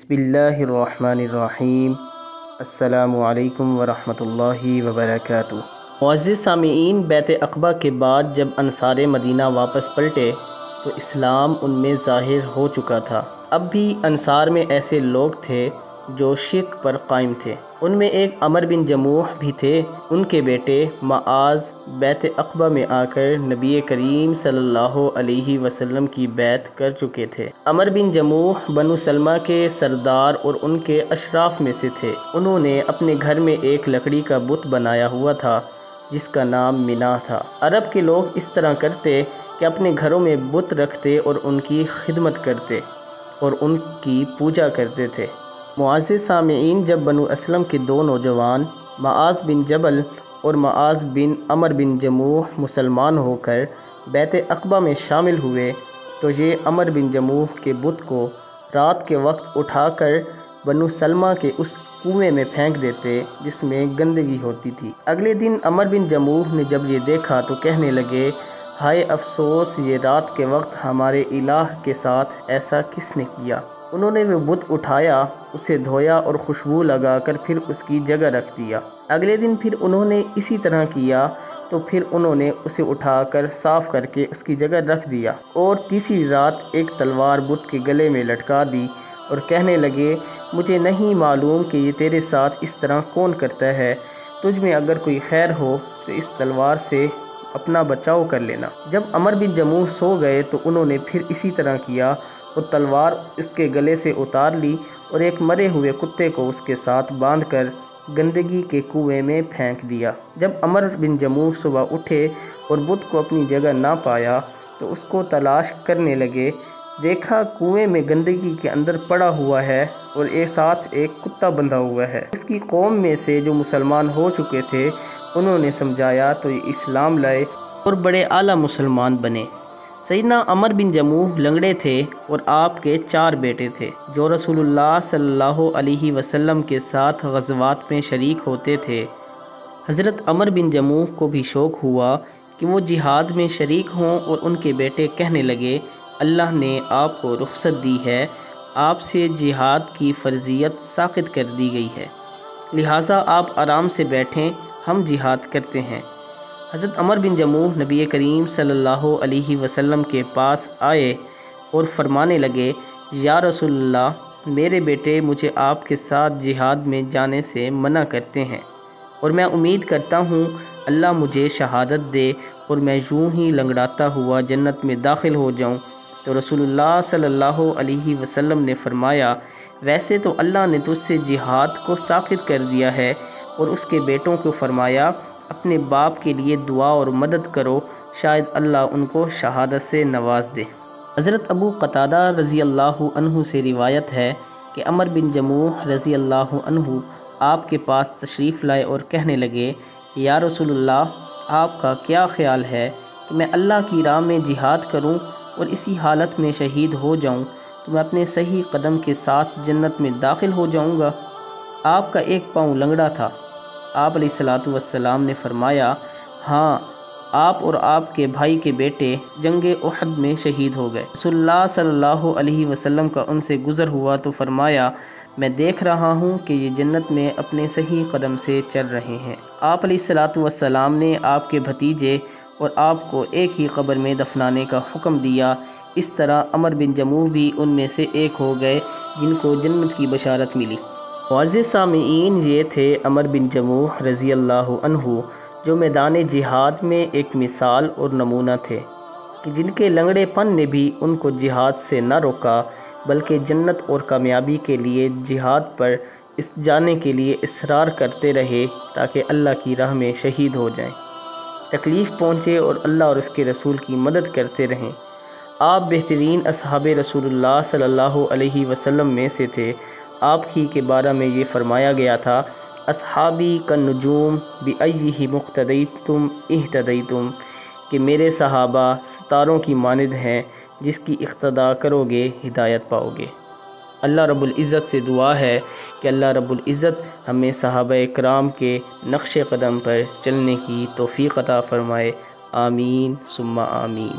بسم اللہ الرحمن الرحیم۔ السلام علیکم ورحمۃ اللہ وبرکاتہ۔ معزز سامعین، بیعت عقبہ کے بعد جب انصار مدینہ واپس پلٹے تو اسلام ان میں ظاہر ہو چکا تھا۔ اب بھی انصار میں ایسے لوگ تھے جو شرک پر قائم تھے۔ ان میں ایک عمر بن جموح بھی تھے۔ ان کے بیٹے معاذ بیعت عقبہ میں آ کر نبی کریم صلی اللہ علیہ وسلم کی بیعت کر چکے تھے۔ عمر بن جموح بنو سلمہ کے سردار اور ان کے اشراف میں سے تھے۔ انہوں نے اپنے گھر میں ایک لکڑی کا بت بنایا ہوا تھا جس کا نام مناع تھا۔ عرب کے لوگ اس طرح کرتے کہ اپنے گھروں میں بت رکھتے اور ان کی خدمت کرتے اور ان کی پوجا کرتے تھے۔ معزز سامعین، جب بنو اسلم کے دو نوجوان معاذ بن جبل اور معاذ بن عمر بن جموح مسلمان ہو کر بیعت عقبہ میں شامل ہوئے تو یہ عمر بن جموح کے بت کو رات کے وقت اٹھا کر بنو سلمہ کے اس کنویں میں پھینک دیتے جس میں گندگی ہوتی تھی۔ اگلے دن عمر بن جموح نے جب یہ دیکھا تو کہنے لگے، ہائے افسوس، یہ رات کے وقت ہمارے الہ کے ساتھ ایسا کس نے کیا؟ انہوں نے وہ بت اٹھایا، اسے دھویا اور خوشبو لگا کر پھر اس کی جگہ رکھ دیا۔ اگلے دن پھر انہوں نے اسی طرح کیا تو پھر انہوں نے اسے اٹھا کر صاف کر کے اس کی جگہ رکھ دیا، اور تیسری رات ایک تلوار بت کے گلے میں لٹکا دی اور کہنے لگے، مجھے نہیں معلوم کہ یہ تیرے ساتھ اس طرح کون کرتا ہے، تجھ میں اگر کوئی خیر ہو تو اس تلوار سے اپنا بچاؤ کر لینا۔ جب عمر بن جموح سو گئے تو انہوں نے پھر اسی طرح کیا اور تلوار اس کے گلے سے اتار لی اور ایک مرے ہوئے کتے کو اس کے ساتھ باندھ کر گندگی کے کنویں میں پھینک دیا۔ جب عمر بن جموح صبح اٹھے اور بت کو اپنی جگہ نہ پایا تو اس کو تلاش کرنے لگے، دیکھا کنویں میں گندگی کے اندر پڑا ہوا ہے اور ایک ساتھ ایک کتا بندھا ہوا ہے۔ اس کی قوم میں سے جو مسلمان ہو چکے تھے انہوں نے سمجھایا تو یہ اسلام لائے اور بڑے اعلیٰ مسلمان بنے۔ سیدنا عمر بن جموح لنگڑے تھے اور آپ کے 4 بیٹے تھے جو رسول اللہ صلی اللہ علیہ وسلم کے ساتھ غزوات میں شریک ہوتے تھے۔ حضرت عمر بن جموح کو بھی شوق ہوا کہ وہ جہاد میں شریک ہوں اور ان کے بیٹے کہنے لگے، اللہ نے آپ کو رخصت دی ہے، آپ سے جہاد کی فرضیت ساقط کر دی گئی ہے، لہٰذا آپ آرام سے بیٹھیں، ہم جہاد کرتے ہیں۔ حضرت عمر بن جموح نبی کریم صلی اللہ علیہ وسلم کے پاس آئے اور فرمانے لگے، یا رسول اللہ، میرے بیٹے مجھے آپ کے ساتھ جہاد میں جانے سے منع کرتے ہیں اور میں امید کرتا ہوں اللہ مجھے شہادت دے اور میں یوں ہی لنگڑاتا ہوا جنت میں داخل ہو جاؤں۔ تو رسول اللہ صلی اللہ علیہ وسلم نے فرمایا، ویسے تو اللہ نے تجھ سے جہاد کو ساقط کر دیا ہے، اور اس کے بیٹوں کو فرمایا، اپنے باپ کے لیے دعا اور مدد کرو، شاید اللہ ان کو شہادت سے نواز دے۔ حضرت ابو قتادہ رضی اللہ عنہ سے روایت ہے کہ عمر بن جموح رضی اللہ عنہ آپ کے پاس تشریف لائے اور کہنے لگے، یا رسول اللہ، آپ کا کیا خیال ہے کہ میں اللہ کی راہ میں جہاد کروں اور اسی حالت میں شہید ہو جاؤں تو میں اپنے صحیح قدم کے ساتھ جنت میں داخل ہو جاؤں گا؟ آپ کا ایک پاؤں لنگڑا تھا۔ آپ علیہ الصلوۃ والسلام نے فرمایا، ہاں، آپ اور آپ کے بھائی کے بیٹے جنگ احد میں شہید ہو گئے۔ رسول اللہ صلی اللہ علیہ وسلم کا ان سے گزر ہوا تو فرمایا، میں دیکھ رہا ہوں کہ یہ جنت میں اپنے صحیح قدم سے چل رہے ہیں۔ آپ علیہ الصلوۃ والسلام نے آپ کے بھتیجے اور آپ کو ایک ہی قبر میں دفنانے کا حکم دیا۔ اس طرح عمر بن جموح بھی ان میں سے ایک ہو گئے جن کو جنت کی بشارت ملی۔ معزز سامعین، یہ تھے عمر بن جموح رضی اللہ عنہ جو میدان جہاد میں ایک مثال اور نمونہ تھے، کہ جن کے لنگڑے پن نے بھی ان کو جہاد سے نہ روکا بلکہ جنت اور کامیابی کے لیے جہاد پر جانے کے لیے اصرار کرتے رہے تاکہ اللہ کی راہ میں شہید ہو جائیں، تکلیف پہنچے اور اللہ اور اس کے رسول کی مدد کرتے رہیں۔ آپ بہترین اصحاب رسول اللہ صلی اللہ علیہ وسلم میں سے تھے۔ آپ ہی کے بارے میں یہ فرمایا گیا تھا، اصحابی کالنجوم بأیہم اقتدیتم اہتدیتم، کہ میرے صحابہ ستاروں کی مانند ہیں، جس کی اقتداء کرو گے ہدایت پاؤ گے۔ اللہ رب العزت سے دعا ہے کہ اللہ رب العزت ہمیں صحابہ کرام کے نقش قدم پر چلنے کی توفیق عطا فرمائے، آمین ثم آمین۔